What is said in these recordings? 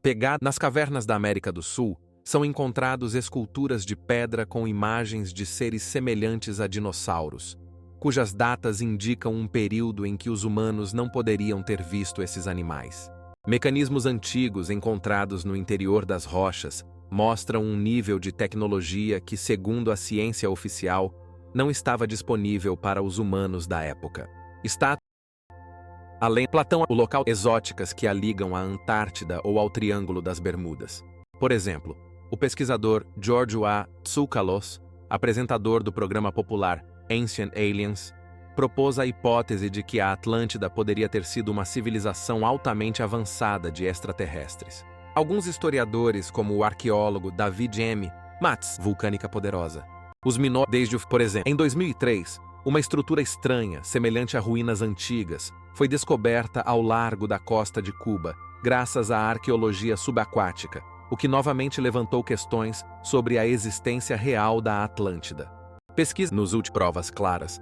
Pegadas nas cavernas da América do Sul, são encontrados esculturas de pedra com imagens de seres semelhantes a dinossauros, cujas datas indicam um período em que os humanos não poderiam ter visto esses animais. Mecanismos antigos encontrados no interior das rochas mostram um nível de tecnologia que, segundo a ciência oficial, não estava disponível para os humanos da época. Além Platão, o local exóticas que a ligam à Antártida ou ao Triângulo das Bermudas. Por exemplo, o pesquisador Giorgio A. Tsoukalos, apresentador do programa popular Ancient Aliens, propôs a hipótese de que a Atlântida poderia ter sido uma civilização altamente avançada de extraterrestres. Alguns historiadores, como o arqueólogo David M. Matz, vulcânica poderosa. Por exemplo, em 2003, uma estrutura estranha, semelhante a ruínas antigas, foi descoberta ao largo da costa de Cuba, graças à arqueologia subaquática, o que novamente levantou questões sobre a existência real da Atlântida. Pesquisa nos últimos provas claras.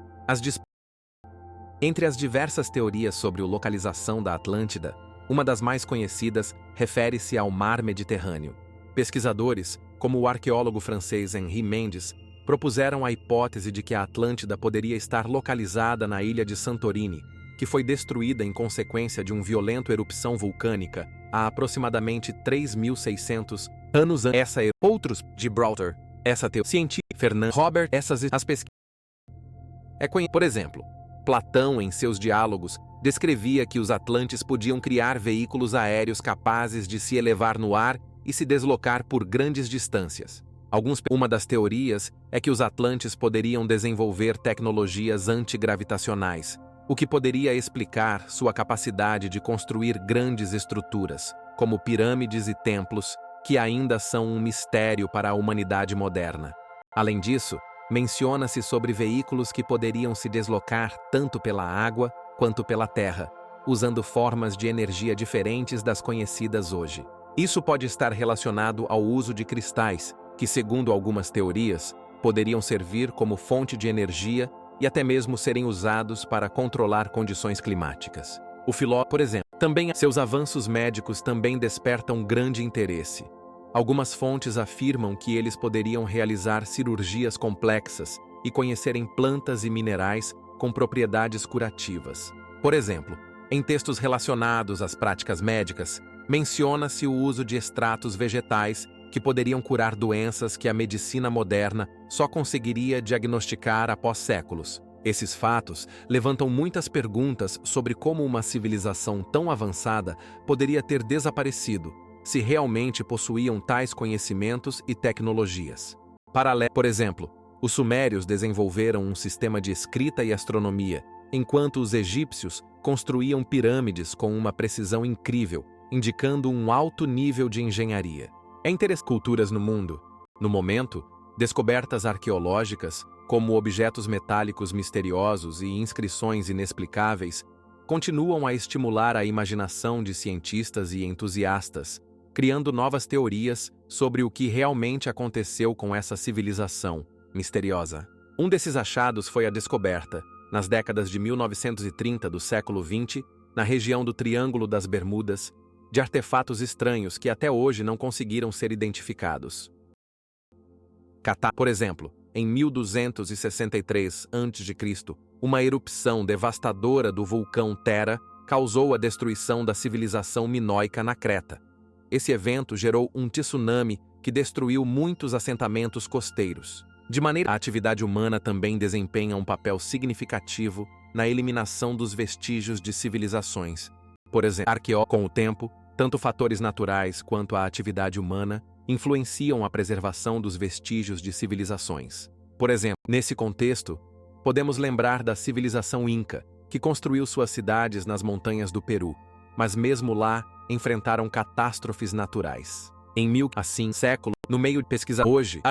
Entre as diversas teorias sobre a localização da Atlântida, uma das mais conhecidas refere-se ao Mar Mediterrâneo. Pesquisadores, como o arqueólogo francês Henri Mendes, propuseram a hipótese de que a Atlântida poderia estar localizada na ilha de Santorini, que foi destruída em consequência de uma violenta erupção vulcânica há aproximadamente 3.600 anos antes. Outros, Gibraltar, essa teoria científica, Fernand Robert, as pesquisas. Por exemplo, Platão, em seus diálogos, descrevia que os atlantes podiam criar veículos aéreos capazes de se elevar no ar e se deslocar por grandes distâncias. Uma das teorias é que os atlantes poderiam desenvolver tecnologias antigravitacionais, o que poderia explicar sua capacidade de construir grandes estruturas, como pirâmides e templos, que ainda são um mistério para a humanidade moderna. Além disso, menciona-se sobre veículos que poderiam se deslocar tanto pela água quanto pela terra, usando formas de energia diferentes das conhecidas hoje. Isso pode estar relacionado ao uso de cristais, que, segundo algumas teorias, poderiam servir como fonte de energia e até mesmo serem usados para controlar condições climáticas. O filósofo, por exemplo, seus avanços médicos também despertam grande interesse. Algumas fontes afirmam que eles poderiam realizar cirurgias complexas e conhecerem plantas e minerais com propriedades curativas. Por exemplo, em textos relacionados às práticas médicas, menciona-se o uso de extratos vegetais que poderiam curar doenças que a medicina moderna só conseguiria diagnosticar após séculos. Esses fatos levantam muitas perguntas sobre como uma civilização tão avançada poderia ter desaparecido, se realmente possuíam tais conhecimentos e tecnologias. Por exemplo, os sumérios desenvolveram um sistema de escrita e astronomia, enquanto os egípcios construíam pirâmides com uma precisão incrível, indicando um alto nível de engenharia. Culturas no mundo. No momento, descobertas arqueológicas, como objetos metálicos misteriosos e inscrições inexplicáveis, continuam a estimular a imaginação de cientistas e entusiastas, criando novas teorias sobre o que realmente aconteceu com essa civilização misteriosa. Um desses achados foi a descoberta, nas décadas de 1930 do século XX, na região do Triângulo das Bermudas, de artefatos estranhos que até hoje não conseguiram ser identificados. Por exemplo, em 1263 a.C., uma erupção devastadora do vulcão Tera causou a destruição da civilização minoica na Creta. Esse evento gerou um tsunami que destruiu muitos assentamentos costeiros. A atividade humana também desempenha um papel significativo na eliminação dos vestígios de civilizações. Por exemplo, com o tempo, tanto fatores naturais quanto a atividade humana influenciam a preservação dos vestígios de civilizações. Por exemplo, nesse contexto, podemos lembrar da civilização Inca, que construiu suas cidades nas montanhas do Peru, mas mesmo lá enfrentaram catástrofes naturais. Século, no meio de pesquisa hoje,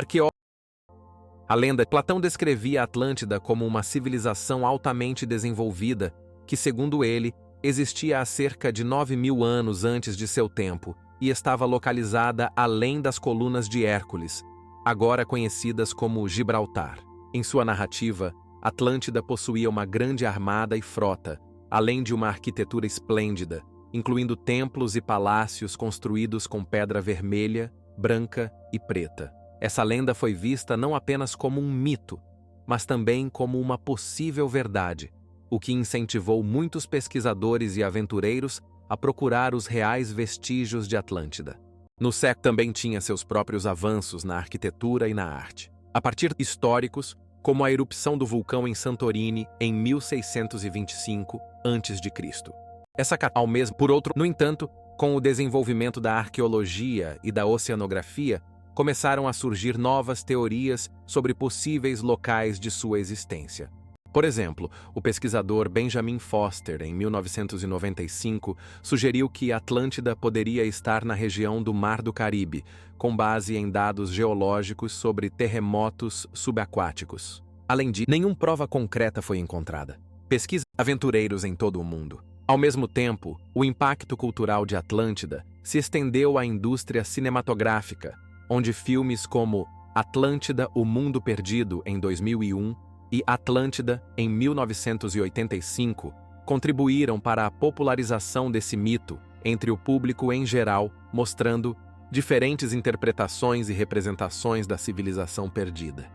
a lenda Platão descrevia a Atlântida como uma civilização altamente desenvolvida que, segundo ele, existia há cerca de 9.000 anos antes de seu tempo e estava localizada além das colunas de Hércules, agora conhecidas como Gibraltar. Em sua narrativa, Atlântida possuía uma grande armada e frota, além de uma arquitetura esplêndida, incluindo templos e palácios construídos com pedra vermelha, branca e preta. Essa lenda foi vista não apenas como um mito, mas também como uma possível verdade, o que incentivou muitos pesquisadores e aventureiros a procurar os reais vestígios de Atlântida. No século também tinha seus próprios avanços na arquitetura e na arte. A partir de históricos, como a erupção do vulcão em Santorini em 1625 a.C. Essa ao mesmo, por outro, no entanto, com o desenvolvimento da arqueologia e da oceanografia, começaram a surgir novas teorias sobre possíveis locais de sua existência. Por exemplo, o pesquisador Benjamin Foster, em 1995, sugeriu que Atlântida poderia estar na região do Mar do Caribe, com base em dados geológicos sobre terremotos subaquáticos. Além disso, nenhuma prova concreta foi encontrada. Pesquisa aventureiros em todo o mundo. Ao mesmo tempo, o impacto cultural de Atlântida se estendeu à indústria cinematográfica, onde filmes como Atlântida, o Mundo Perdido, em 2001, e Atlântida, em 1985, contribuíram para a popularização desse mito entre o público em geral, mostrando diferentes interpretações e representações da civilização perdida.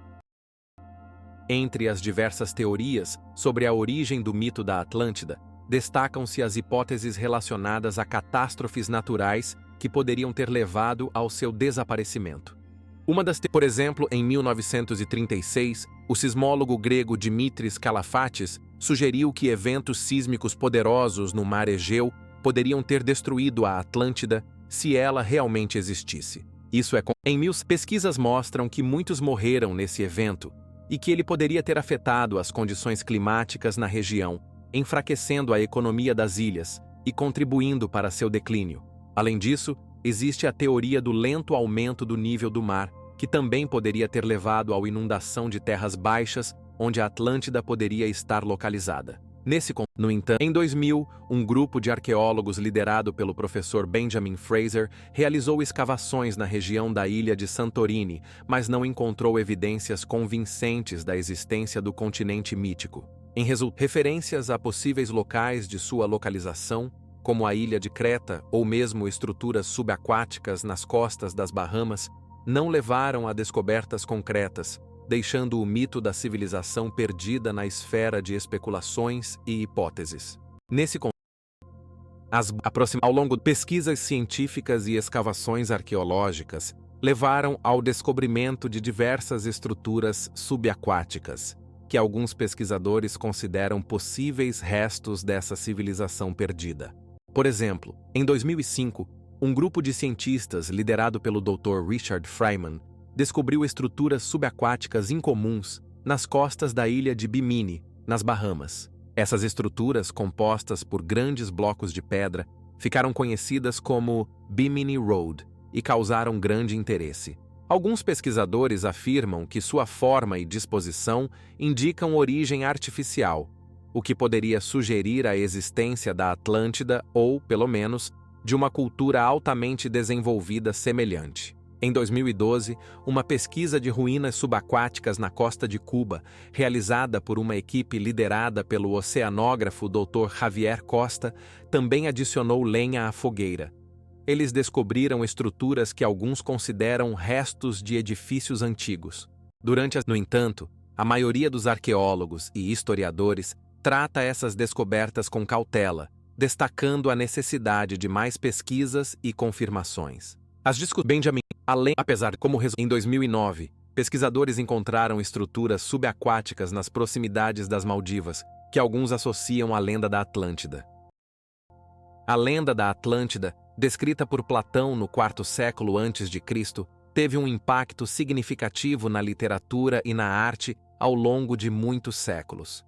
Entre as diversas teorias sobre a origem do mito da Atlântida, destacam-se as hipóteses relacionadas a catástrofes naturais que poderiam ter levado ao seu desaparecimento. Por exemplo, em 1936, o sismólogo grego Dimitris Kalafatis sugeriu que eventos sísmicos poderosos no mar Egeu poderiam ter destruído a Atlântida se ela realmente existisse. Pesquisas mostram que muitos morreram nesse evento e que ele poderia ter afetado as condições climáticas na região, enfraquecendo a economia das ilhas e contribuindo para seu declínio. Além disso, existe a teoria do lento aumento do nível do mar, que também poderia ter levado à inundação de terras baixas, onde a Atlântida poderia estar localizada. No entanto, em 2000, um grupo de arqueólogos liderado pelo professor Benjamin Fraser realizou escavações na região da ilha de Santorini, mas não encontrou evidências convincentes da existência do continente mítico. Referências a possíveis locais de sua localização, como a ilha de Creta ou mesmo estruturas subaquáticas nas costas das Bahamas, não levaram a descobertas concretas, deixando o mito da civilização perdida na esfera de especulações e hipóteses. Ao longo de pesquisas científicas e escavações arqueológicas, levaram ao descobrimento de diversas estruturas subaquáticas, que alguns pesquisadores consideram possíveis restos dessa civilização perdida. Por exemplo, em 2005, um grupo de cientistas liderado pelo Dr. Richard Freeman descobriu estruturas subaquáticas incomuns nas costas da ilha de Bimini, nas Bahamas. Essas estruturas, compostas por grandes blocos de pedra, ficaram conhecidas como Bimini Road e causaram grande interesse. Alguns pesquisadores afirmam que sua forma e disposição indicam origem artificial, o que poderia sugerir a existência da Atlântida ou, pelo menos, de uma cultura altamente desenvolvida semelhante. Em 2012, uma pesquisa de ruínas subaquáticas na costa de Cuba, realizada por uma equipe liderada pelo oceanógrafo Dr. Javier Costa, também adicionou lenha à fogueira. Eles descobriram estruturas que alguns consideram restos de edifícios antigos. No entanto, a maioria dos arqueólogos e historiadores trata essas descobertas com cautela, destacando a necessidade de mais pesquisas e confirmações. Em 2009, pesquisadores encontraram estruturas subaquáticas nas proximidades das Maldivas, que alguns associam à lenda da Atlântida. A lenda da Atlântida, descrita por Platão no IV século a.C., teve um impacto significativo na literatura e na arte ao longo de muitos séculos.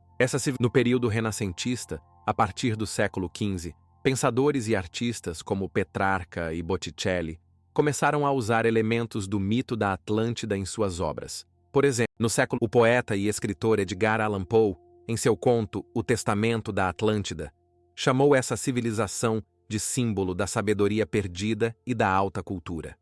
No período renascentista, a partir do século XV, pensadores e artistas como Petrarca e Botticelli começaram a usar elementos do mito da Atlântida em suas obras. Por exemplo, o poeta e escritor Edgar Allan Poe, em seu conto O Testamento da Atlântida, chamou essa civilização de símbolo da sabedoria perdida e da alta cultura.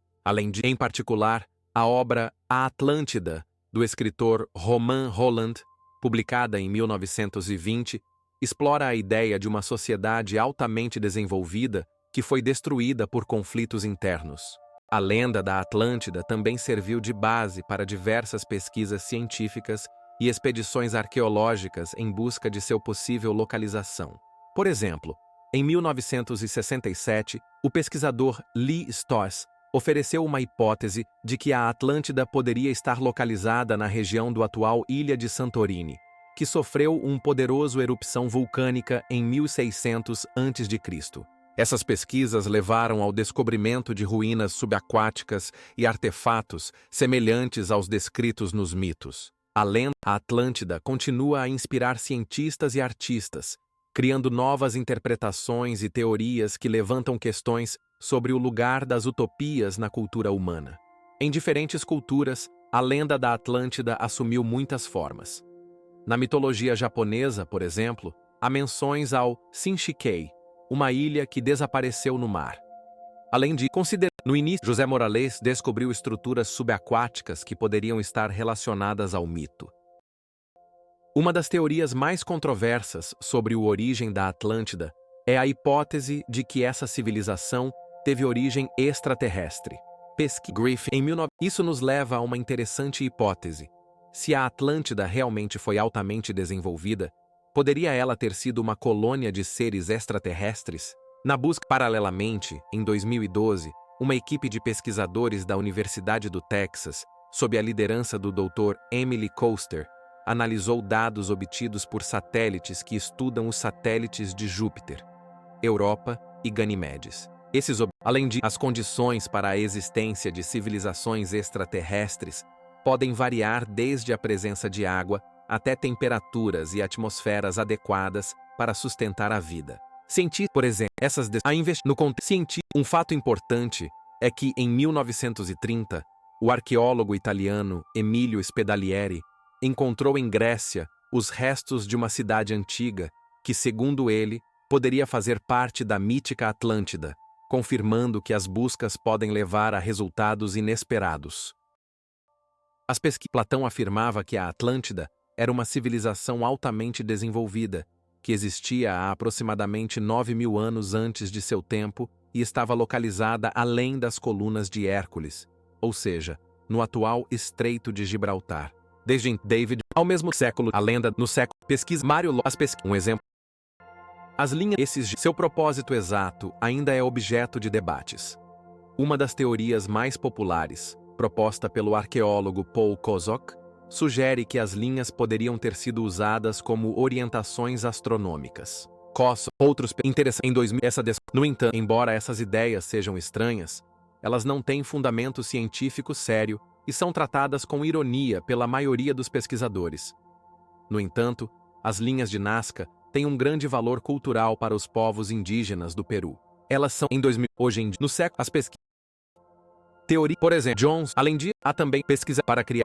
Em particular, a obra A Atlântida, do escritor Romain Rolland, publicada em 1920, explora a ideia de uma sociedade altamente desenvolvida que foi destruída por conflitos internos. A lenda da Atlântida também serviu de base para diversas pesquisas científicas e expedições arqueológicas em busca de seu possível localização. Por exemplo, em 1967, o pesquisador Lee Stoss ofereceu uma hipótese de que a Atlântida poderia estar localizada na região do atual Ilha de Santorini, que sofreu uma poderosa erupção vulcânica em 1600 a.C. Essas pesquisas levaram ao descobrimento de ruínas subaquáticas e artefatos semelhantes aos descritos nos mitos. A lenda da Atlântida continua a inspirar cientistas e artistas, criando novas interpretações e teorias que levantam questões sobre o lugar das utopias na cultura humana. Em diferentes culturas, a lenda da Atlântida assumiu muitas formas. Na mitologia japonesa, por exemplo, há menções ao Shinshikei, uma ilha que desapareceu no mar. Além de considerar, no início, José Morales descobriu estruturas subaquáticas que poderiam estar relacionadas ao mito. Uma das teorias mais controversas sobre a origem da Atlântida é a hipótese de que essa civilização teve origem extraterrestre. Griffin, em 19... Isso nos leva a uma interessante hipótese. Se a Atlântida realmente foi altamente desenvolvida, poderia ela ter sido uma colônia de seres extraterrestres? Na busca, paralelamente, em 2012, uma equipe de pesquisadores da Universidade do Texas, sob a liderança do Dr. Emily Koster, analisou dados obtidos por satélites que estudam os satélites de Júpiter, Europa e Ganimedes. Além de as condições para a existência de civilizações extraterrestres podem variar desde a presença de água até temperaturas e atmosferas adequadas para sustentar a vida. Por exemplo, no contexto científico, um fato importante é que, em 1930, o arqueólogo italiano Emilio Spedalieri encontrou em Grécia os restos de uma cidade antiga que, segundo ele, poderia fazer parte da mítica Atlântida, confirmando que as buscas podem levar a resultados inesperados. Platão afirmava que a Atlântida era uma civilização altamente desenvolvida, que existia há aproximadamente 9.000 anos antes de seu tempo e estava localizada além das colunas de Hércules, ou seja, no atual Estreito de Gibraltar. Desde David, ao mesmo século, a lenda no século, pesquisa Mário um exemplo. As linhas, seu propósito exato ainda é objeto de debates. Uma das teorias mais populares, proposta pelo arqueólogo Paul Kozok, sugere que as linhas poderiam ter sido usadas como orientações astronômicas. Outros interessantes em 2000 No entanto, embora essas ideias sejam estranhas, elas não têm fundamento científico sério e são tratadas com ironia pela maioria dos pesquisadores. No entanto, as linhas de Nazca têm um grande valor cultural para os povos indígenas do Peru. Elas são em 2000, hoje em dia, no século, as pesquisas teoria, por exemplo, Jones, além disso, há também pesquisa para criar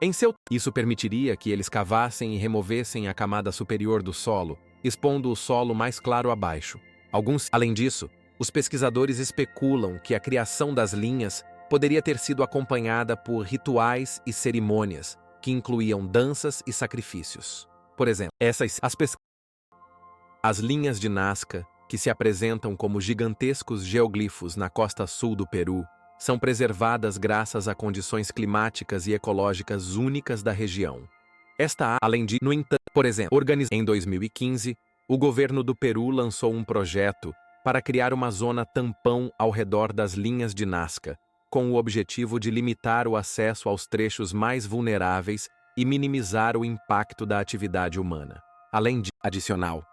Isso permitiria que eles cavassem e removessem a camada superior do solo, expondo o solo mais claro abaixo. Além disso, os pesquisadores especulam que a criação das linhas poderia ter sido acompanhada por rituais e cerimônias, que incluíam danças e sacrifícios. Por exemplo, as linhas de Nazca, que se apresentam como gigantescos geoglifos na costa sul do Peru, são preservadas graças a condições climáticas e ecológicas únicas da região. Além de, no entanto, por exemplo, em 2015, o governo do Peru lançou um projeto para criar uma zona tampão ao redor das linhas de Nazca, com o objetivo de limitar o acesso aos trechos mais vulneráveis e minimizar o impacto da atividade humana. Além de, adicional,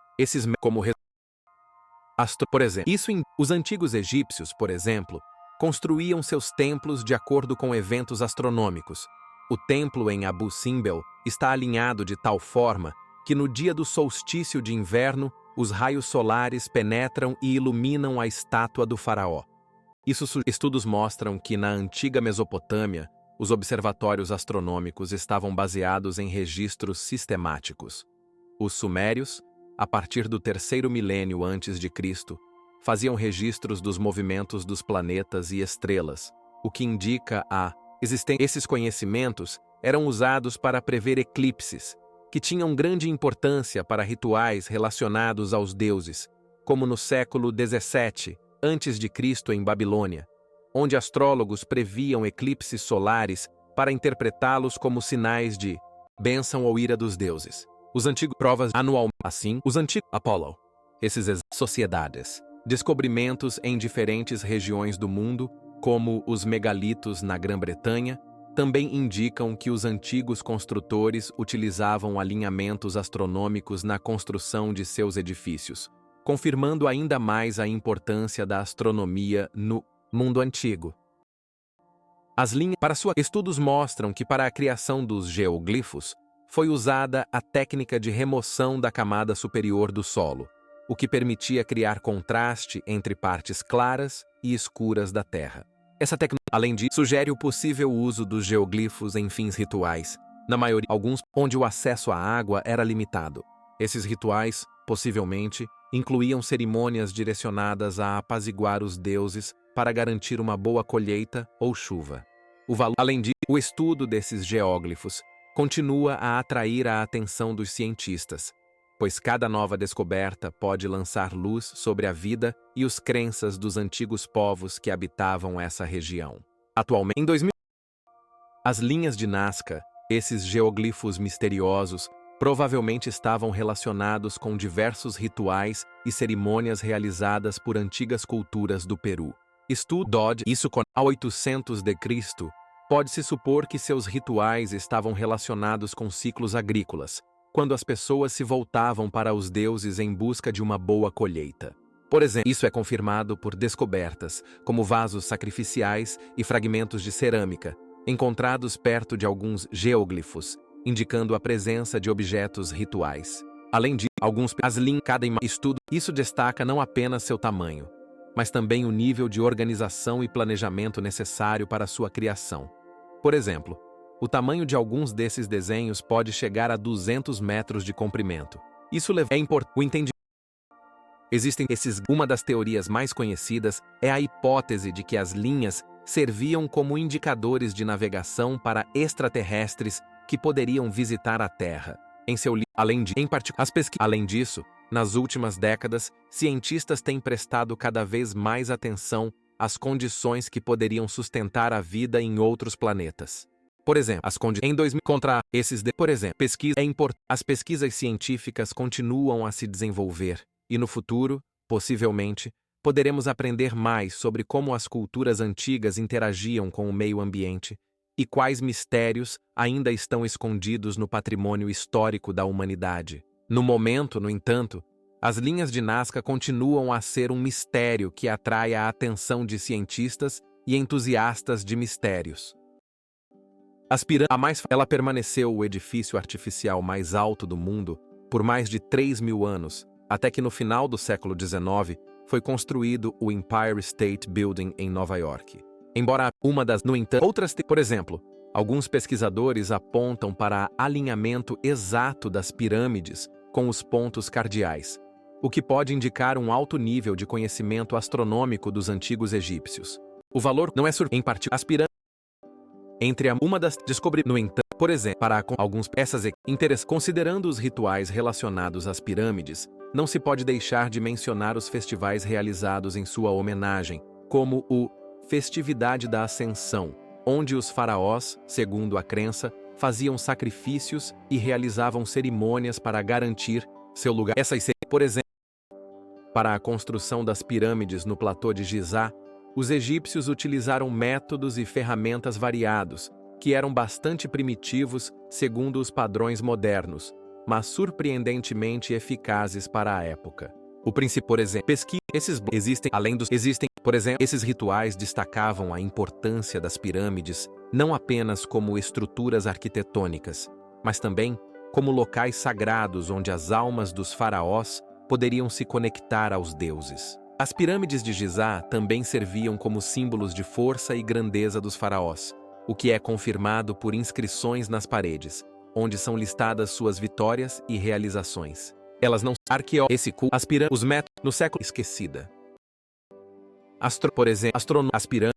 por exemplo, os antigos egípcios, por exemplo, construíam seus templos de acordo com eventos astronômicos. O templo em Abu Simbel está alinhado de tal forma que no dia do solstício de inverno, os raios solares penetram e iluminam a estátua do faraó. Estudos mostram que na antiga Mesopotâmia, os observatórios astronômicos estavam baseados em registros sistemáticos. Os sumérios, a partir do 3º milênio antes de Cristo, faziam registros dos movimentos dos planetas e estrelas, o que indica a existência. Esses conhecimentos eram usados para prever eclipses, que tinham grande importância para rituais relacionados aos deuses, como no século 17 a.C. em Babilônia, onde astrólogos previam eclipses solares para interpretá-los como sinais de bênção ou ira dos deuses. Os antigos provas anual, assim, os antigos Apollo. Esses sociedades, descobrimentos em diferentes regiões do mundo, como os megalitos na Grã-Bretanha, também indicam que os antigos construtores utilizavam alinhamentos astronômicos na construção de seus edifícios, confirmando ainda mais a importância da astronomia no mundo antigo. As linhas para sua estudos mostram que para a criação dos geoglifos foi usada a técnica de remoção da camada superior do solo, o que permitia criar contraste entre partes claras e escuras da Terra. Essa técnica, além disso, sugere o possível uso dos geoglifos em fins rituais, na maioria alguns onde o acesso à água era limitado. Esses rituais, possivelmente, incluíam cerimônias direcionadas a apaziguar os deuses para garantir uma boa colheita ou chuva. Além disso, o estudo desses geóglifos continua a atrair a atenção dos cientistas, pois cada nova descoberta pode lançar luz sobre a vida e as crenças dos antigos povos que habitavam essa região. Atualmente, em 2000, as linhas de Nazca, esses geoglifos misteriosos, provavelmente estavam relacionados com diversos rituais e cerimônias realizadas por antigas culturas do Peru. Isso com a 800 de Cristo, pode-se supor que seus rituais estavam relacionados com ciclos agrícolas, quando as pessoas se voltavam para os deuses em busca de uma boa colheita. Por exemplo, isso é confirmado por descobertas, como vasos sacrificiais e fragmentos de cerâmica, encontrados perto de alguns geóglifos, indicando a presença de objetos rituais. Além disso, cada estudo, isso destaca não apenas seu tamanho, mas também o nível de organização e planejamento necessário para sua criação. Por exemplo, o tamanho de alguns desses desenhos pode chegar a 200 metros de comprimento. Isso leva o entendimento. Uma das teorias mais conhecidas é a hipótese de que as linhas serviam como indicadores de navegação para extraterrestres que poderiam visitar a Terra. Além disso, nas últimas décadas, cientistas têm prestado cada vez mais atenção às condições que poderiam sustentar a vida em outros planetas. Por exemplo, as pesquisas científicas continuam a se desenvolver e no futuro, possivelmente, poderemos aprender mais sobre como as culturas antigas interagiam com o meio ambiente e quais mistérios ainda estão escondidos no patrimônio histórico da humanidade. No momento, no entanto, as linhas de Nazca continuam a ser um mistério que atrai a atenção de cientistas e entusiastas de mistérios. Ela permaneceu o edifício artificial mais alto do mundo por mais de 3.000 anos, até que no final do século XIX foi construído o Empire State Building em Nova York. Embora por exemplo, alguns pesquisadores apontam para alinhamento exato das pirâmides com os pontos cardeais, o que pode indicar um alto nível de conhecimento astronômico dos antigos egípcios. O valor não é em parte as pirâmides no entanto, por exemplo, para alguns considerando os rituais relacionados às pirâmides, não se pode deixar de mencionar os festivais realizados em sua homenagem, como o Festividade da Ascensão, onde os faraós, segundo a crença, faziam sacrifícios e realizavam cerimônias para garantir seu lugar. Por exemplo, para a construção das pirâmides no platô de Gizá, os egípcios utilizaram métodos e ferramentas variados, que eram bastante primitivos segundo os padrões modernos, mas surpreendentemente eficazes para a época. Por exemplo, esses rituais destacavam a importância das pirâmides não apenas como estruturas arquitetônicas, mas também como locais sagrados onde as almas dos faraós poderiam se conectar aos deuses. As pirâmides de Gizá também serviam como símbolos de força e grandeza dos faraós, o que é confirmado por inscrições nas paredes, onde são listadas suas vitórias e realizações. Elas não as pirâmides no século esquecida.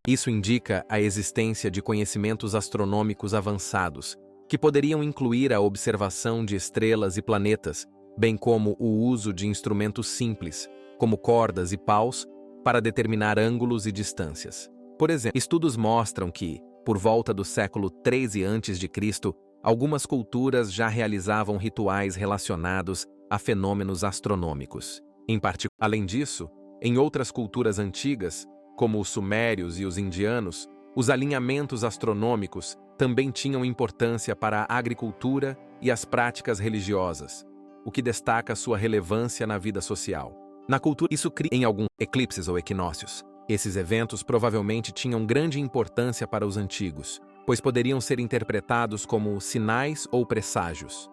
Isso indica a existência de conhecimentos astronômicos avançados, que poderiam incluir a observação de estrelas e planetas, bem como o uso de instrumentos simples, como cordas e paus, para determinar ângulos e distâncias. Por exemplo, estudos mostram que, por volta do século 13 a.C., algumas culturas já realizavam rituais relacionados a fenômenos astronômicos. Além disso, em outras culturas antigas, como os sumérios e os indianos, os alinhamentos astronômicos também tinham importância para a agricultura e as práticas religiosas, o que destaca sua relevância na vida social. Na cultura, isso cria em alguns eclipses ou equinócios. Esses eventos provavelmente tinham grande importância para os antigos, pois poderiam ser interpretados como sinais ou presságios.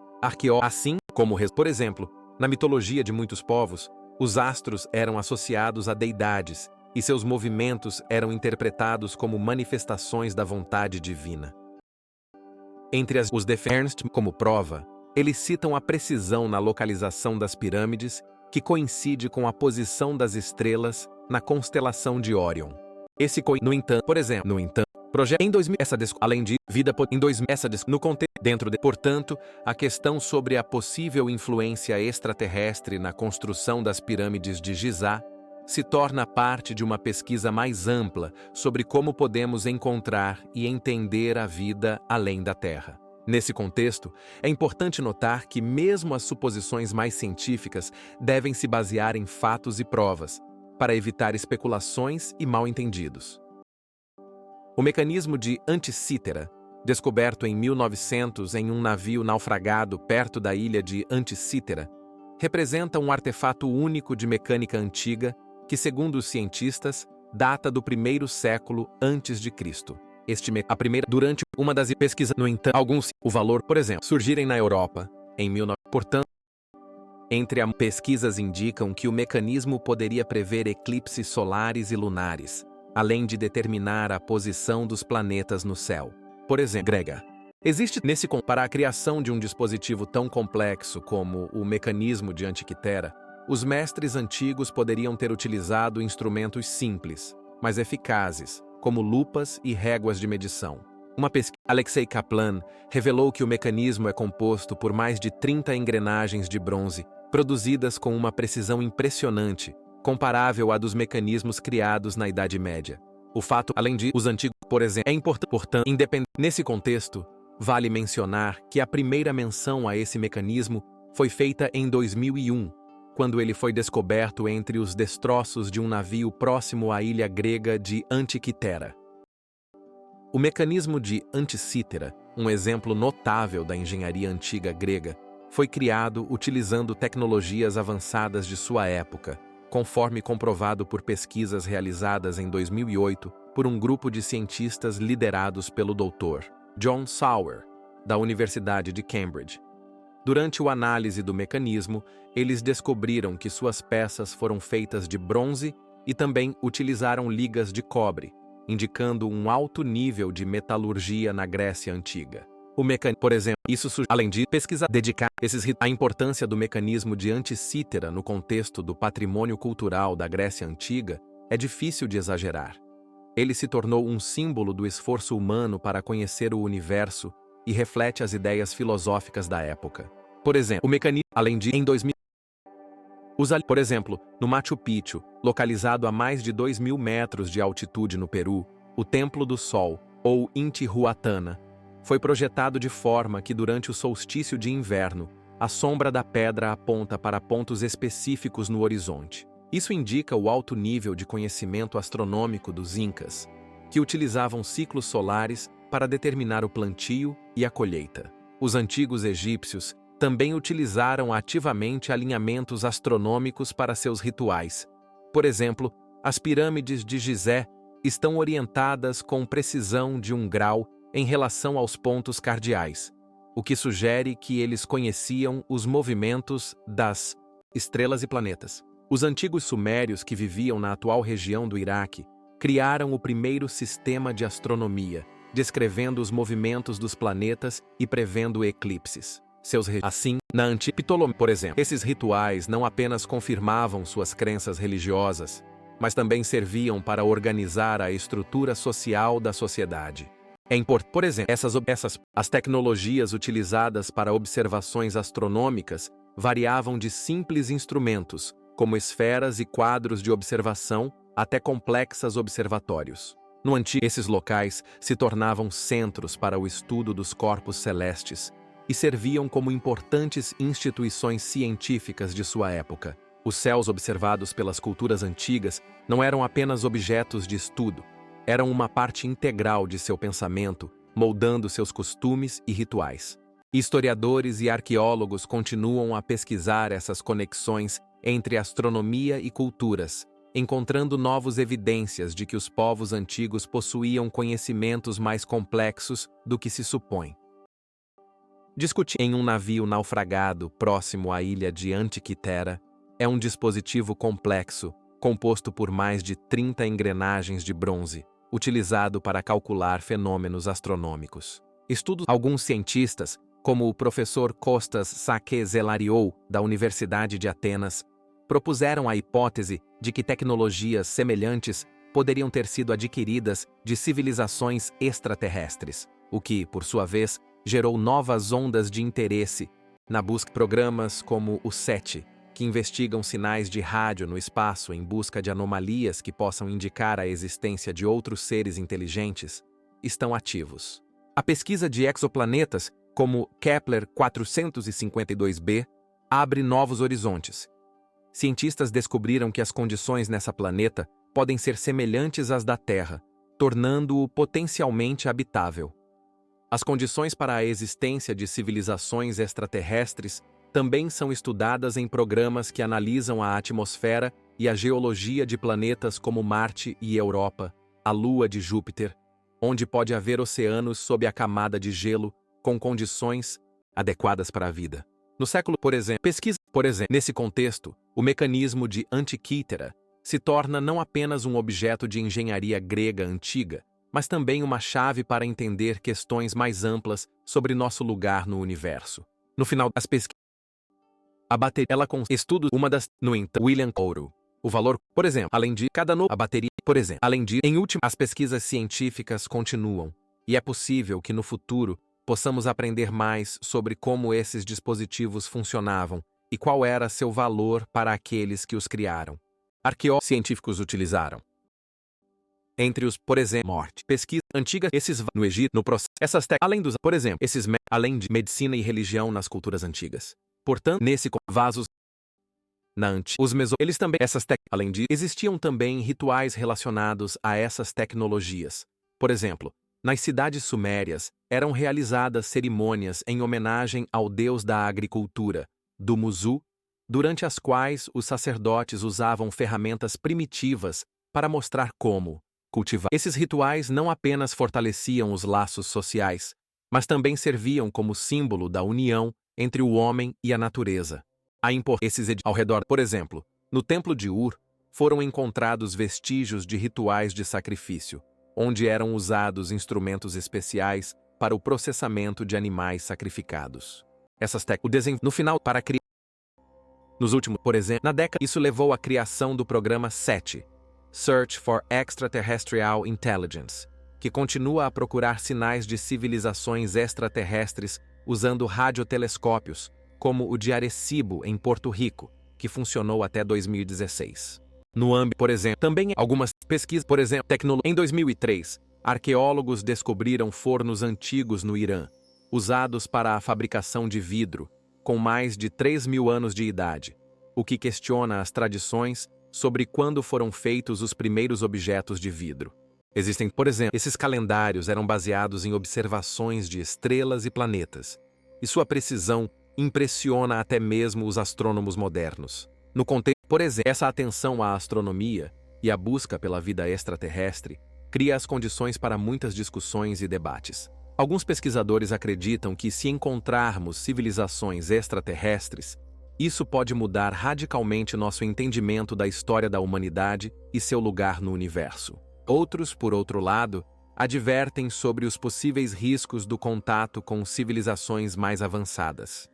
Assim como, por exemplo, na mitologia de muitos povos, os astros eram associados a deidades e seus movimentos eram interpretados como manifestações da vontade divina. Entre os defenders, como prova, eles citam a precisão na localização das pirâmides, que coincide com a posição das estrelas na constelação de Órion. No entanto, projeta em 2000 além de vida em 2000 no contexto portanto, a questão sobre a possível influência extraterrestre na construção das pirâmides de Gizá se torna parte de uma pesquisa mais ampla sobre como podemos encontrar e entender a vida além da Terra. Nesse contexto, é importante notar que mesmo as suposições mais científicas devem se basear em fatos e provas, para evitar especulações e mal-entendidos. O mecanismo de Anticítera, descoberto em 1900 em um navio naufragado perto da ilha de Anticítera, representa um artefato único de mecânica antiga que, segundo os cientistas, data do primeiro século antes de Cristo. Durante uma das pesquisas, no entanto, o valor, por exemplo, surgirem na Europa, em 1900. Portanto, pesquisas indicam que o mecanismo poderia prever eclipses solares e lunares, além de determinar a posição dos planetas no céu. Por exemplo, existe para a criação de um dispositivo tão complexo como o mecanismo de Antiquitera, os mestres antigos poderiam ter utilizado instrumentos simples, mas eficazes, como lupas e réguas de medição. Uma pesquisa Alexei Kaplan revelou que o mecanismo é composto por mais de 30 engrenagens de bronze, produzidas com uma precisão impressionante, comparável à dos mecanismos criados na Idade Média. O fato, além de os antigos, por exemplo, é importante, portanto, nesse contexto, vale mencionar que a primeira menção a esse mecanismo foi feita em 2001, quando ele foi descoberto entre os destroços de um navio próximo à ilha grega de Antiquitera. O mecanismo de Anticítera, um exemplo notável da engenharia antiga grega, foi criado utilizando tecnologias avançadas de sua época, conforme comprovado por pesquisas realizadas em 2008 por um grupo de cientistas liderados pelo Dr. John Sauer, da Universidade de Cambridge. Durante a análise do mecanismo, eles descobriram que suas peças foram feitas de bronze e também utilizaram ligas de cobre, indicando um alto nível de metalurgia na Grécia Antiga. Por exemplo, além de pesquisar, a importância do mecanismo de Anticítera no contexto do patrimônio cultural da Grécia Antiga é difícil de exagerar. Ele se tornou um símbolo do esforço humano para conhecer o universo e reflete as ideias filosóficas da época. Por exemplo, o mecanismo, além de em 2000, por exemplo, no Machu Picchu, localizado a mais de 2.000 metros de altitude no Peru, o Templo do Sol, ou Intihuatana, foi projetado de forma que durante o solstício de inverno, a sombra da pedra aponta para pontos específicos no horizonte. Isso indica o alto nível de conhecimento astronômico dos Incas, que utilizavam ciclos solares para determinar o plantio e a colheita. Os antigos egípcios também utilizaram ativamente alinhamentos astronômicos para seus rituais. Por exemplo, as pirâmides de Gizé estão orientadas com precisão de 1 grau em relação aos pontos cardeais, o que sugere que eles conheciam os movimentos das estrelas e planetas. Os antigos sumérios que viviam na atual região do Iraque criaram o primeiro sistema de astronomia, descrevendo os movimentos dos planetas e prevendo eclipses. Assim, na antiga Ptolomeu, por exemplo, esses rituais não apenas confirmavam suas crenças religiosas, mas também serviam para organizar a estrutura social da sociedade. Por exemplo, as tecnologias utilizadas para observações astronômicas variavam de simples instrumentos, como esferas e quadros de observação, até complexos observatórios. No antigo, esses locais se tornavam centros para o estudo dos corpos celestes e serviam como importantes instituições científicas de sua época. Os céus observados pelas culturas antigas não eram apenas objetos de estudo, eram uma parte integral de seu pensamento, moldando seus costumes e rituais. Historiadores e arqueólogos continuam a pesquisar essas conexões entre astronomia e culturas, encontrando novas evidências de que os povos antigos possuíam conhecimentos mais complexos do que se supõe. Discutir em um navio naufragado próximo à ilha de Antikythera é um dispositivo complexo, composto por mais de 30 engrenagens de bronze, utilizado para calcular fenômenos astronômicos. Alguns cientistas, como o professor Kostas Sakezelariou, da Universidade de Atenas, propuseram a hipótese de que tecnologias semelhantes poderiam ter sido adquiridas de civilizações extraterrestres, o que, por sua vez, gerou novas ondas de interesse na busca de programas como o SETI, que investigam sinais de rádio no espaço em busca de anomalias que possam indicar a existência de outros seres inteligentes, estão ativos. A pesquisa de exoplanetas, como Kepler 452b, abre novos horizontes. Cientistas descobriram que as condições nessa planeta podem ser semelhantes às da Terra, tornando-o potencialmente habitável. As condições para a existência de civilizações extraterrestres também são estudadas em programas que analisam a atmosfera e a geologia de planetas como Marte e Europa, a Lua de Júpiter, onde pode haver oceanos sob a camada de gelo com condições adequadas para a vida. No século, nesse contexto, o mecanismo de Antikythera se torna não apenas um objeto de engenharia grega antiga, mas também uma chave para entender questões mais amplas sobre nosso lugar no universo. No final das pesquisas, a bateria, no entanto, William Ouro. O valor, por exemplo, a bateria, as pesquisas científicas continuam, e é possível que no futuro possamos aprender mais sobre como esses dispositivos funcionavam e qual era seu valor para aqueles que os criaram. Arqueólogos científicos utilizaram. Entre os, por exemplo, pesquisas antigas, no Egito, no processo, além de medicina e religião nas culturas antigas. Portanto, vasos eles também, além disso, existiam também rituais relacionados a essas tecnologias. Por exemplo, nas cidades sumérias, eram realizadas cerimônias em homenagem ao deus da agricultura, Dumuzu, durante as quais os sacerdotes usavam ferramentas primitivas para mostrar como cultivar. Esses rituais não apenas fortaleciam os laços sociais, mas também serviam como símbolo da união entre o homem e a natureza. Ao redor, por exemplo, no templo de Ur, foram encontrados vestígios de rituais de sacrifício, onde eram usados instrumentos especiais para o processamento de animais sacrificados. No final, para criar. Nos últimos, por exemplo, na década, isso levou à criação do programa SETI, Search for Extraterrestrial Intelligence, que continua a procurar sinais de civilizações extraterrestres usando radiotelescópios, como o de Arecibo, em Porto Rico, que funcionou até 2016. No âmbito, por exemplo, também algumas pesquisas, por exemplo, em 2003, arqueólogos descobriram fornos antigos no Irã, usados para a fabricação de vidro, com mais de 3.000 anos de idade, o que questiona as tradições sobre quando foram feitos os primeiros objetos de vidro. Existem, por exemplo, esses calendários eram baseados em observações de estrelas e planetas, e sua precisão impressiona até mesmo os astrônomos modernos. No contexto, por exemplo, essa atenção à astronomia e a busca pela vida extraterrestre cria as condições para muitas discussões e debates. Alguns pesquisadores acreditam que, se encontrarmos civilizações extraterrestres, isso pode mudar radicalmente nosso entendimento da história da humanidade e seu lugar no universo. Outros, por outro lado, advertem sobre os possíveis riscos do contato com civilizações mais avançadas.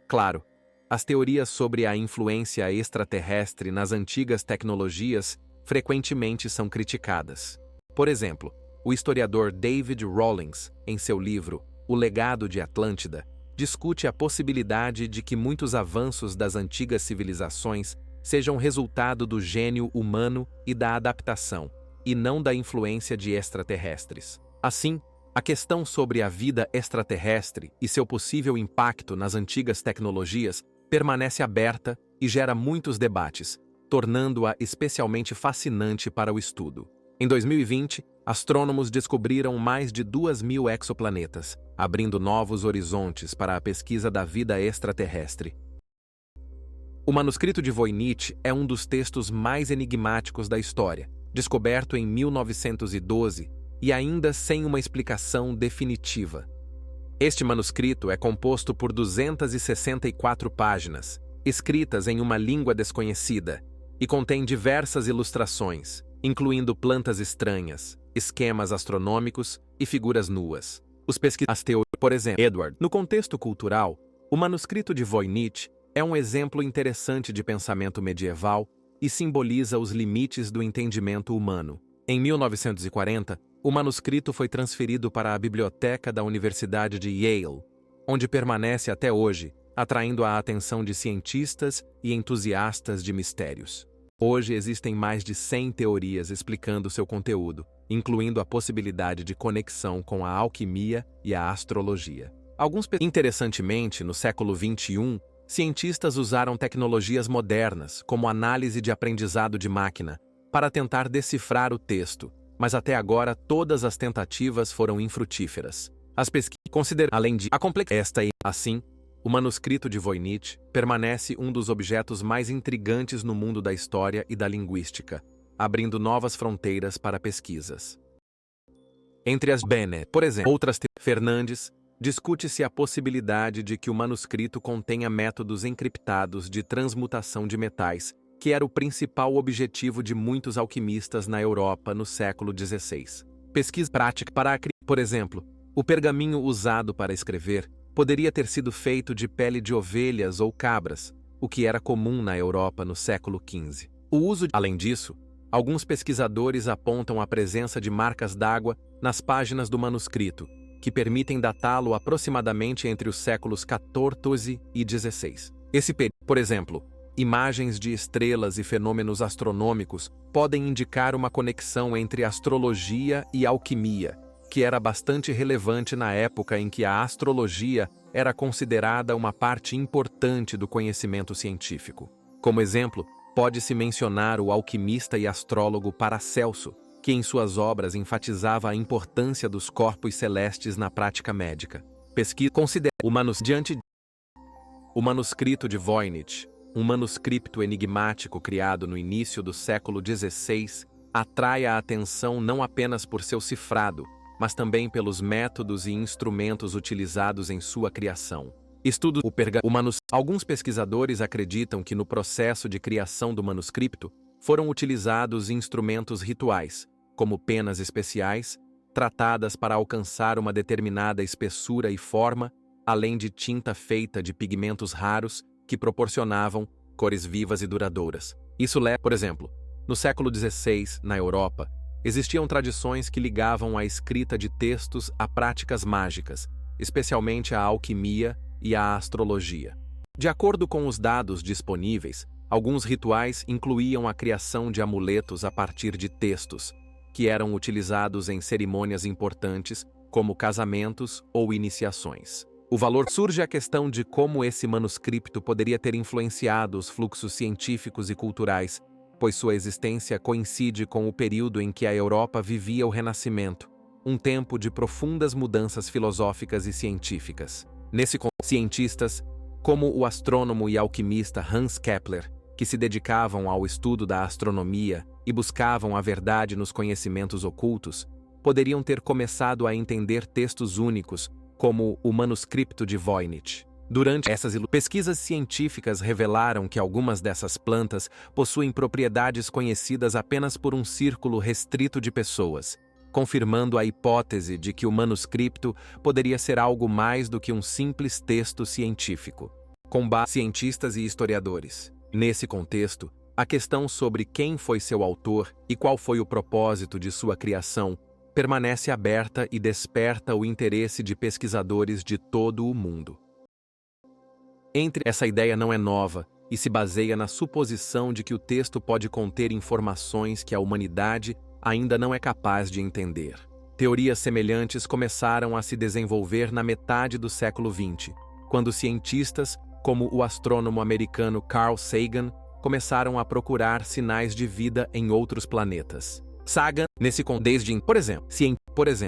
Claro, as teorias sobre a influência extraterrestre nas antigas tecnologias frequentemente são criticadas. Por exemplo, o historiador David Rawlings, em seu livro O Legado de Atlântida, discute a possibilidade de que muitos avanços das antigas civilizações sejam resultado do gênio humano e da adaptação, e não da influência de extraterrestres. Assim, a questão sobre a vida extraterrestre e seu possível impacto nas antigas tecnologias permanece aberta e gera muitos debates, tornando-a especialmente fascinante para o estudo. Em 2020, astrônomos descobriram mais de 2.000 exoplanetas, abrindo novos horizontes para a pesquisa da vida extraterrestre. O manuscrito de Voynich é um dos textos mais enigmáticos da história, descoberto em 1912 e ainda sem uma explicação definitiva. Este manuscrito é composto por 264 páginas, escritas em uma língua desconhecida, e contém diversas ilustrações, incluindo plantas estranhas, esquemas astronômicos e figuras nuas. Os pesquisadores, por exemplo, Edward. No contexto cultural, o manuscrito de Voynich é um exemplo interessante de pensamento medieval e simboliza os limites do entendimento humano. Em 1940, o manuscrito foi transferido para a biblioteca da Universidade de Yale, onde permanece até hoje, atraindo a atenção de cientistas e entusiastas de mistérios. Hoje existem mais de 100 teorias explicando seu conteúdo, incluindo a possibilidade de conexão com a alquimia e a astrologia. Interessantemente, no século XXI, cientistas usaram tecnologias modernas, como análise de aprendizado de máquina, para tentar decifrar o texto, mas até agora todas as tentativas foram infrutíferas. As pesquisas consideram, além de a complexidade, assim, o manuscrito de Voynich permanece um dos objetos mais intrigantes no mundo da história e da linguística, abrindo novas fronteiras para pesquisas. Entre as Bennett, por exemplo, Fernandes, discute-se a possibilidade de que o manuscrito contenha métodos encriptados de transmutação de metais, que era o principal objetivo de muitos alquimistas na Europa no século XVI. Pesquisa prática para a por exemplo, o pergaminho usado para escrever poderia ter sido feito de pele de ovelhas ou cabras, o que era comum na Europa no século XV. Além disso, alguns pesquisadores apontam a presença de marcas d'água nas páginas do manuscrito, que permitem datá-lo aproximadamente entre os séculos XIV e XVI. Esse período, por exemplo, imagens de estrelas e fenômenos astronômicos podem indicar uma conexão entre astrologia e alquimia, que era bastante relevante na época em que a astrologia era considerada uma parte importante do conhecimento científico. Como exemplo, pode-se mencionar o alquimista e astrólogo Paracelso, que em suas obras enfatizava a importância dos corpos celestes na prática médica. Pesquisa considera o manuscrito de Voynich, um manuscrito enigmático criado no início do século XVI, atrai a atenção não apenas por seu cifrado, mas também pelos métodos e instrumentos utilizados em sua criação. Alguns pesquisadores acreditam que no processo de criação do manuscrito foram utilizados instrumentos rituais, como penas especiais, tratadas para alcançar uma determinada espessura e forma, além de tinta feita de pigmentos raros que proporcionavam cores vivas e duradouras. Por exemplo, no século XVI, na Europa, existiam tradições que ligavam a escrita de textos a práticas mágicas, especialmente a alquimia e a astrologia. De acordo com os dados disponíveis, alguns rituais incluíam a criação de amuletos a partir de textos, que eram utilizados em cerimônias importantes, como casamentos ou iniciações. Surge a questão de como esse manuscrito poderia ter influenciado os fluxos científicos e culturais, pois sua existência coincide com o período em que a Europa vivia o Renascimento, um tempo de profundas mudanças filosóficas e científicas. Cientistas, como o astrônomo e alquimista Hans Kepler, que se dedicavam ao estudo da astronomia e buscavam a verdade nos conhecimentos ocultos, poderiam ter começado a entender textos únicos, como o manuscrito de Voynich. Durante essas pesquisas científicas revelaram que algumas dessas plantas possuem propriedades conhecidas apenas por um círculo restrito de pessoas, confirmando a hipótese de que o manuscrito poderia ser algo mais do que um simples texto científico. Com base cientistas e historiadores. Nesse contexto, a questão sobre quem foi seu autor e qual foi o propósito de sua criação permanece aberta e desperta o interesse de pesquisadores de todo o mundo. Essa ideia não é nova e se baseia na suposição de que o texto pode conter informações que a humanidade ainda não é capaz de entender. Teorias semelhantes começaram a se desenvolver na metade do século XX, quando cientistas, como o astrônomo americano Carl Sagan, começaram a procurar sinais de vida em outros planetas. Sagan,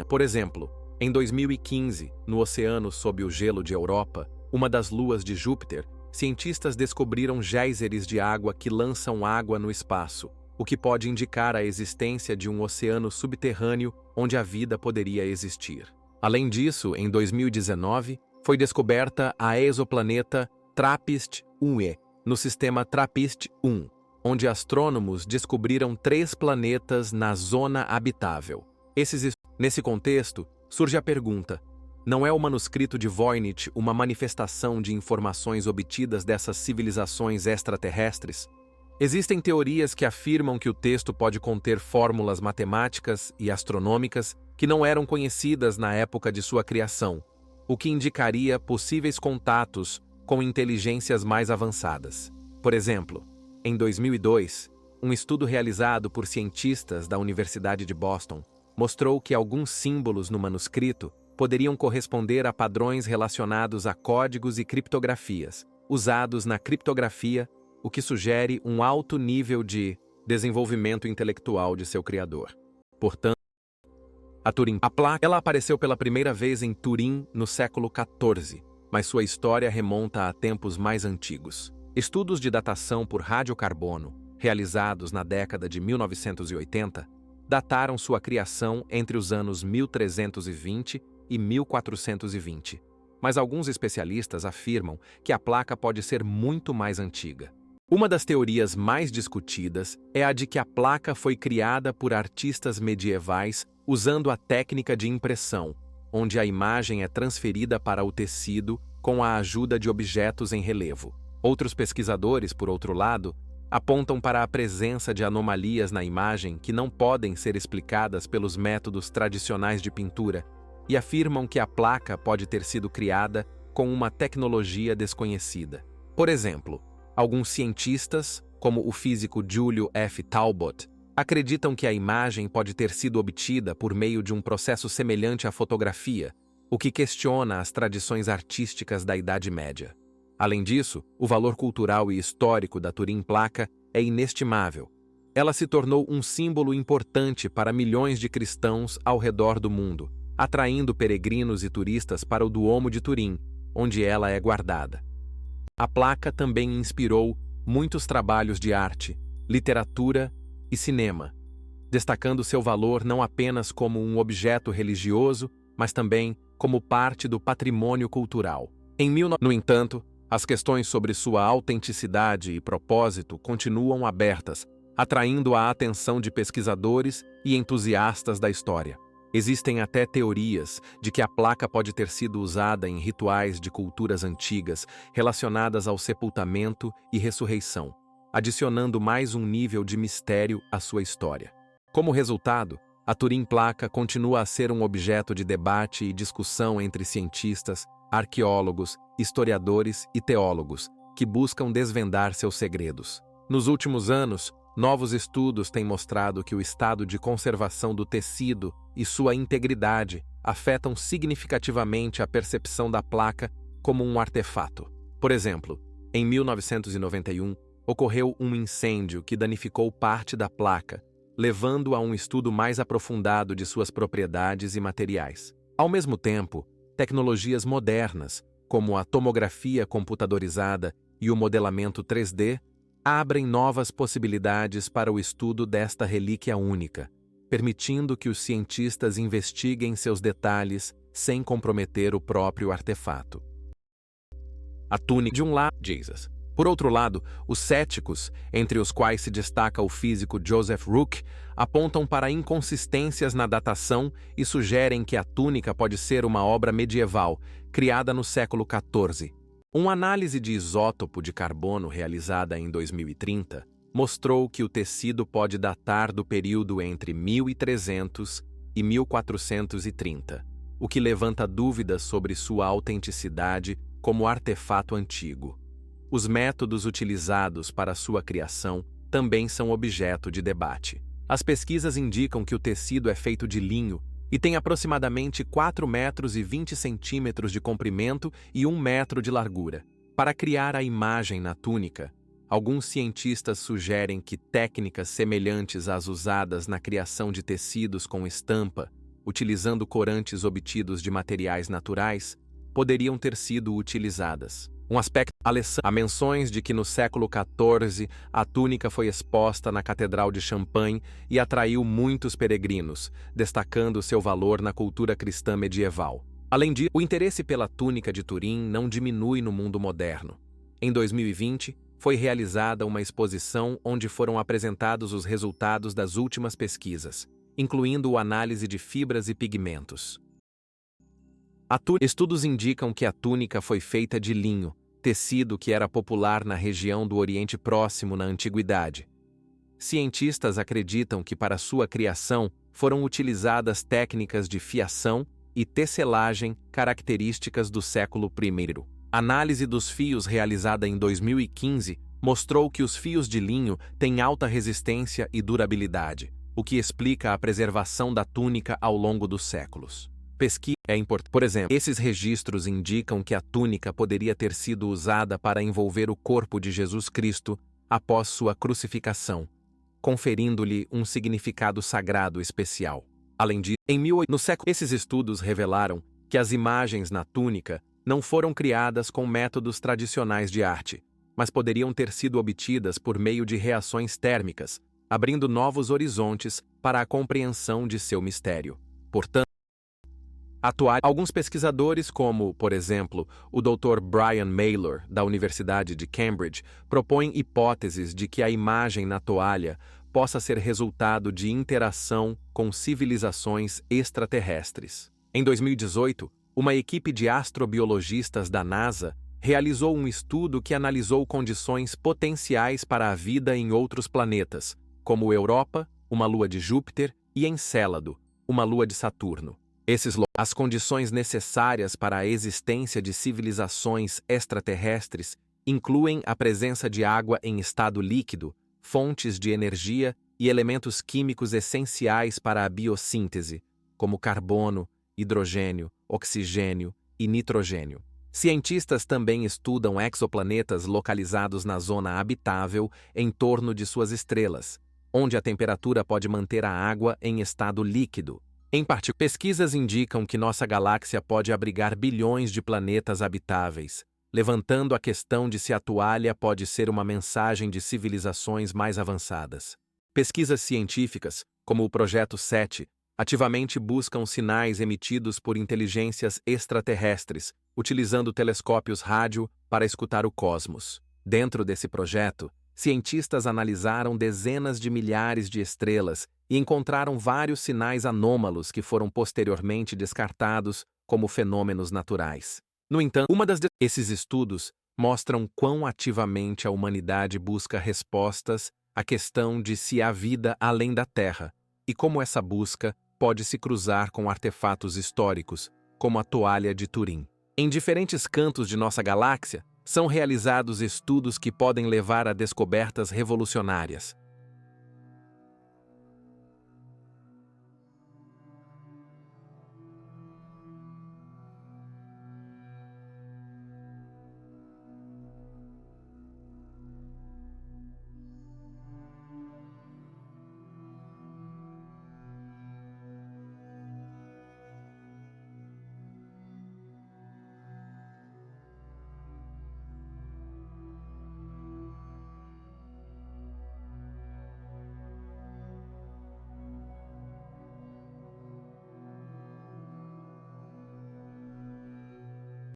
por exemplo, em 2015, no oceano sob o gelo de Europa, uma das luas de Júpiter, cientistas descobriram géiseres de água que lançam água no espaço, o que pode indicar a existência de um oceano subterrâneo onde a vida poderia existir. Além disso, em 2019, foi descoberta a exoplaneta TRAPPIST-1e, no sistema TRAPPIST-1, onde astrônomos descobriram 3 planetas na zona habitável. Nesse contexto, surge a pergunta: não é o manuscrito de Voynich uma manifestação de informações obtidas dessas civilizações extraterrestres? Existem teorias que afirmam que o texto pode conter fórmulas matemáticas e astronômicas que não eram conhecidas na época de sua criação, o que indicaria possíveis contatos com inteligências mais avançadas. Por exemplo, em 2002, um estudo realizado por cientistas da Universidade de Boston mostrou que alguns símbolos no manuscrito poderiam corresponder a padrões relacionados a códigos e criptografias, usados na criptografia, o que sugere um alto nível de desenvolvimento intelectual de seu criador. Portanto, a placa apareceu pela primeira vez em Turim no século XIV, mas sua história remonta a tempos mais antigos. Estudos de datação por radiocarbono, realizados na década de 1980, dataram sua criação entre os anos 1320 e 1420, mas alguns especialistas afirmam que a placa pode ser muito mais antiga. Uma das teorias mais discutidas é a de que a placa foi criada por artistas medievais usando a técnica de impressão, onde a imagem é transferida para o tecido com a ajuda de objetos em relevo. Outros pesquisadores, por outro lado, apontam para a presença de anomalias na imagem que não podem ser explicadas pelos métodos tradicionais de pintura e afirmam que a placa pode ter sido criada com uma tecnologia desconhecida. Por exemplo, alguns cientistas, como o físico Julio F. Talbot, acreditam que a imagem pode ter sido obtida por meio de um processo semelhante à fotografia, o que questiona as tradições artísticas da Idade Média. Além disso, o valor cultural e histórico da Turim Placa é inestimável. Ela se tornou um símbolo importante para milhões de cristãos ao redor do mundo, atraindo peregrinos e turistas para o Duomo de Turim, onde ela é guardada. A placa também inspirou muitos trabalhos de arte, literatura e cinema, destacando seu valor não apenas como um objeto religioso, mas também como parte do patrimônio cultural. No entanto, as questões sobre sua autenticidade e propósito continuam abertas, atraindo a atenção de pesquisadores e entusiastas da história. Existem até teorias de que a placa pode ter sido usada em rituais de culturas antigas relacionadas ao sepultamento e ressurreição, adicionando mais um nível de mistério à sua história. Como resultado, a Turim Placa continua a ser um objeto de debate e discussão entre cientistas, arqueólogos, historiadores e teólogos, que buscam desvendar seus segredos. Nos últimos anos, novos estudos têm mostrado que o estado de conservação do tecido e sua integridade afetam significativamente a percepção da placa como um artefato. Por exemplo, em 1991, ocorreu um incêndio que danificou parte da placa, levando a um estudo mais aprofundado de suas propriedades e materiais. Ao mesmo tempo, tecnologias modernas, como a tomografia computadorizada e o modelamento 3D, abrem novas possibilidades para o estudo desta relíquia única, permitindo que os cientistas investiguem seus detalhes sem comprometer o próprio artefato. A túnica de um lado, Jesus. Por outro lado, os céticos, entre os quais se destaca o físico Joseph Rook, apontam para inconsistências na datação e sugerem que a túnica pode ser uma obra medieval, criada no século XIV. Uma análise de isótopo de carbono realizada em 2030 mostrou que o tecido pode datar do período entre 1300 e 1430, o que levanta dúvidas sobre sua autenticidade como artefato antigo. Os métodos utilizados para sua criação também são objeto de debate. As pesquisas indicam que o tecido é feito de linho e tem aproximadamente 4 metros e 20 centímetros de comprimento e 1 metro de largura. Para criar a imagem na túnica, alguns cientistas sugerem que técnicas semelhantes às usadas na criação de tecidos com estampa, utilizando corantes obtidos de materiais naturais, poderiam ter sido utilizadas. Um aspecto há menções de que no século XIV a túnica foi exposta na Catedral de Champagne e atraiu muitos peregrinos, destacando seu valor na cultura cristã medieval. Além disso, o interesse pela túnica de Turim não diminui no mundo moderno. Em 2020, foi realizada uma exposição onde foram apresentados os resultados das últimas pesquisas, incluindo a análise de fibras e pigmentos. Estudos indicam que a túnica foi feita de linho, tecido que era popular na região do Oriente Próximo na Antiguidade. Cientistas acreditam que para sua criação foram utilizadas técnicas de fiação e tecelagem características do século I. A análise dos fios realizada em 2015 mostrou que os fios de linho têm alta resistência e durabilidade, o que explica a preservação da túnica ao longo dos séculos. Pesquisa é importante. Por exemplo, esses registros indicam que a túnica poderia ter sido usada para envolver o corpo de Jesus Cristo após sua crucificação, conferindo-lhe um significado sagrado especial. Além disso, no século, esses estudos revelaram que as imagens na túnica não foram criadas com métodos tradicionais de arte, mas poderiam ter sido obtidas por meio de reações térmicas, abrindo novos horizontes para a compreensão de seu mistério. Portanto, alguns pesquisadores, como, por exemplo, o Dr. Brian Maylor, da Universidade de Cambridge, propõem hipóteses de que a imagem na toalha possa ser resultado de interação com civilizações extraterrestres. Em 2018, uma equipe de astrobiologistas da NASA realizou um estudo que analisou condições potenciais para a vida em outros planetas, como Europa, uma lua de Júpiter, e Encélado, uma lua de Saturno. As condições necessárias para a existência de civilizações extraterrestres incluem a presença de água em estado líquido, fontes de energia e elementos químicos essenciais para a biossíntese, como carbono, hidrogênio, oxigênio e nitrogênio. Cientistas também estudam exoplanetas localizados na zona habitável em torno de suas estrelas, onde a temperatura pode manter a água em estado líquido. Em parte, pesquisas indicam que nossa galáxia pode abrigar bilhões de planetas habitáveis, levantando a questão de se a toalha pode ser uma mensagem de civilizações mais avançadas. Pesquisas científicas, como o Projeto 7, ativamente buscam sinais emitidos por inteligências extraterrestres, utilizando telescópios rádio para escutar o cosmos. Dentro desse projeto, cientistas analisaram dezenas de milhares de estrelas e encontraram vários sinais anômalos que foram posteriormente descartados como fenômenos naturais. No entanto, esses estudos mostram quão ativamente a humanidade busca respostas à questão de se há vida além da Terra e como essa busca pode se cruzar com artefatos históricos, como a toalha de Turim. Em diferentes cantos de nossa galáxia, são realizados estudos que podem levar a descobertas revolucionárias.